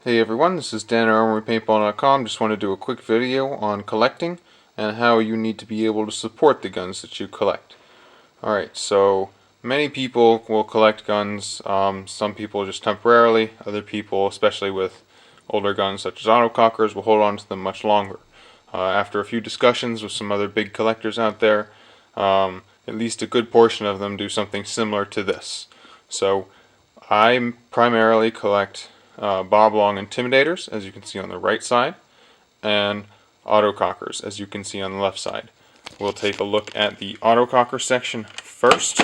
Hey everyone, this is Dan at ArmoryPaintball.com. Just want to do a quick video on collecting and how you need to be able to support the guns that you collect. Alright, so many people will collect guns, some people just temporarily, other people, especially with older guns such as autocockers, will hold on to them much longer. After a few discussions with some other big collectors out there, at least a good portion of them do something similar to this. So I primarily collect bob long intimidators, as you can see on the right side, and autocockers, as you can see on the left side. We'll take a look at the autococker section first.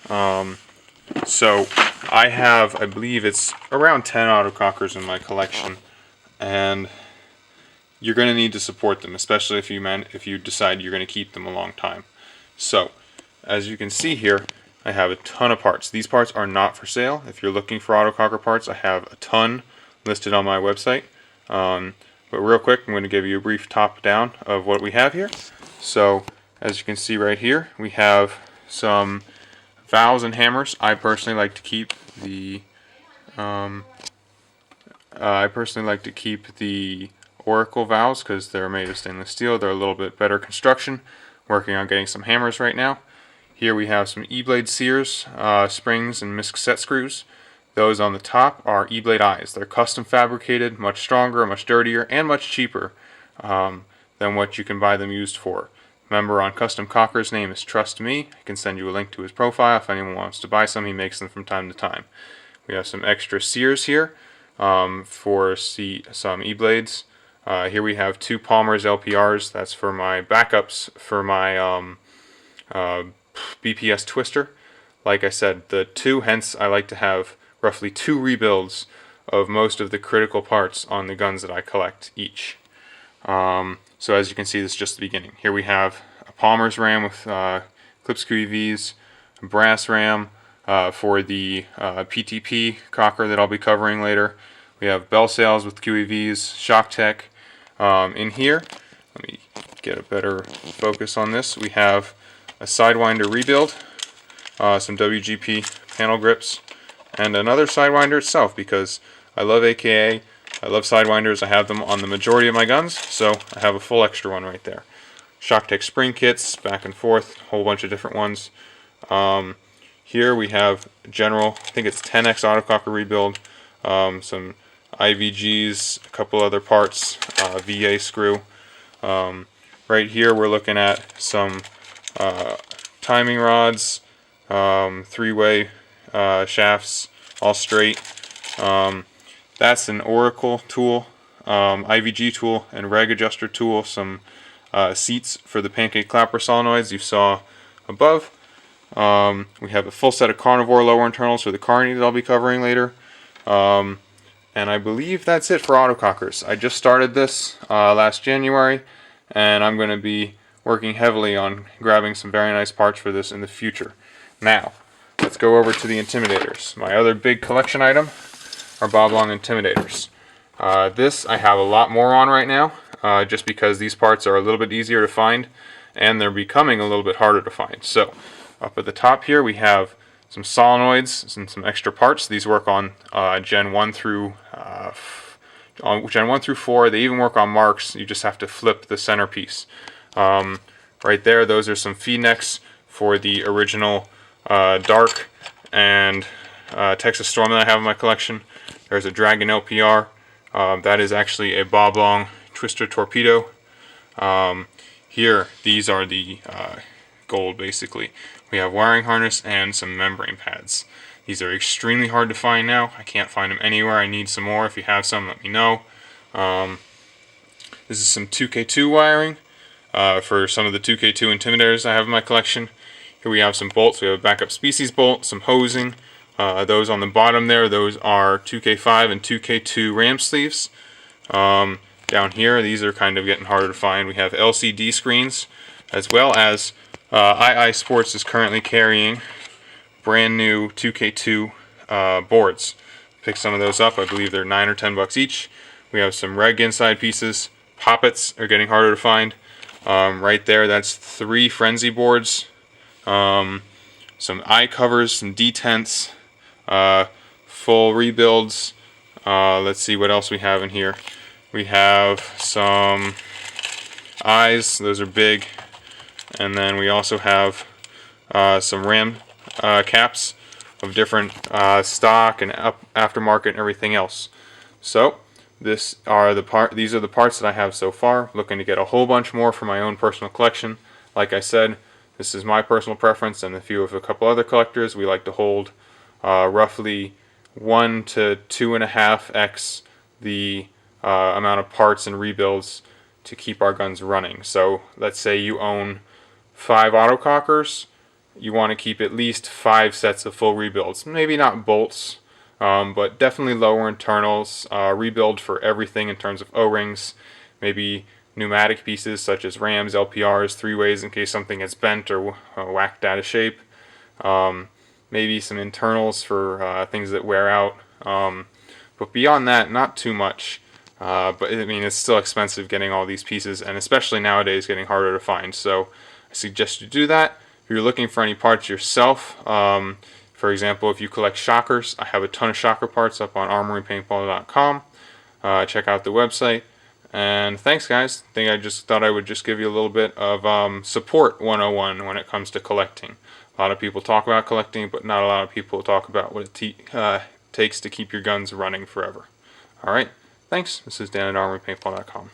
So I have, I believe it's around 10 autocockers in my collection, and you're going to need to support them, especially if you decide you're going to keep them a long time. So as you can see here, I have a ton of parts. These parts are not for sale. If you're looking for autococker parts, I have a ton listed on my website. But real quick, I'm going to give you a brief top down of what we have here. So as you can see right here, we have some valves and hammers. I personally like to keep the Oracle valves because they're made of stainless steel. They're a little bit better construction. Working on getting some hammers right now. Here we have some E-blade sears, springs, and misc set screws. Those on the top are E-blade eyes. They're custom fabricated, much stronger, much dirtier, and much cheaper than what you can buy them used for. Member on Custom Cocker's name is Trust Me. I can send you a link to his profile if anyone wants to buy some. He makes them from time to time. We have some extra sears here for some E-blades. Here we have two Palmer's LPRs. That's for my backups for my BPS twister. Like I said, hence I like to have roughly 2 rebuilds of most of the critical parts on the guns that I collect each. So as you can see, this is just the beginning. Here we have a Palmer's ram with clips QEVs, a brass ram for the PTP cocker that I'll be covering later. We have bell sails with QEVs, shock tech. In here, let me get a better focus on this. We have a Sidewinder rebuild, some WGP panel grips, and another Sidewinder itself because I love AKA, I love Sidewinders, I have them on the majority of my guns, so I have a full extra one right there. ShockTech spring kits, back and forth, a whole bunch of different ones. Here we have general, I think it's 10x autococker rebuild, some IVGs, a couple other parts, VA screw. Right here we're looking at some timing rods, 3-way shafts, all straight. That's an Oracle tool, IVG tool, and reg adjuster tool, some seats for the pancake clapper solenoids you saw above. We have a full set of carnivore lower internals for the carny that I'll be covering later. And I believe that's it for autocockers. I just started this last January, and I'm going to be working heavily on grabbing some very nice parts for this in the future. Now, let's go over to the intimidators. My other big collection item are bob long intimidators. This I have a lot more on right now, just because these parts are a little bit easier to find, and they're becoming a little bit harder to find. So, up at the top here we have some solenoids and some extra parts. These work on Gen 1 through 4. They even work on marks. You just have to flip the centerpiece. Right there, those are some feed necks for the original Dark and Texas Storm that I have in my collection. There's a Dragon LPR. That is actually a bob long twister torpedo. Here, these are the gold basically. We have wiring harness and some membrane pads. These are extremely hard to find now. I can't find them anywhere. I need some more. If you have some, let me know. This is some 2K2 wiring for some of the 2K2 intimidators I have in my collection. Here we have some bolts. We have a backup species bolt, some hosing. Those on the bottom there, those are 2K5 and 2K2 ram sleeves. Down here, these are kind of getting harder to find. We have LCD screens, as well as II Sports is currently carrying brand new 2K2 boards. Pick some of those up. I believe they're $9 or $10 each. We have some reg inside pieces. Poppets are getting harder to find. Right there, that's 3 frenzy boards. Some eye covers, some detents, full rebuilds, Let's see what else we have in here. We have some eyes, those are big, and then we also have some ram caps of different stock and aftermarket and everything else. So these are the parts that I have so far. Looking to get a whole bunch more for my own personal collection. Like I said, this is my personal preference, and a couple other collectors, we like to hold roughly 1 to 2.5x the amount of parts and rebuilds to keep our guns running. So let's say you own 5 autocockers, you want to keep at least 5 sets of full rebuilds. Maybe not bolts, but definitely lower internals, rebuild for everything in terms of O-rings, maybe pneumatic pieces such as rams, LPRs, 3-ways in case something gets bent or whacked out of shape. Maybe some internals for things that wear out. But beyond that, not too much. But I mean, it's still expensive getting all these pieces, and especially nowadays getting harder to find. So I suggest you do that. If you're looking for any parts yourself, for example, if you collect shockers, I have a ton of shocker parts up on armorypaintball.com. Check out the website. And thanks, guys. I just thought I would just give you a little bit of support 101 when it comes to collecting. A lot of people talk about collecting, but not a lot of people talk about what it takes to keep your guns running forever. Alright, thanks. This is Dan at armorypaintball.com.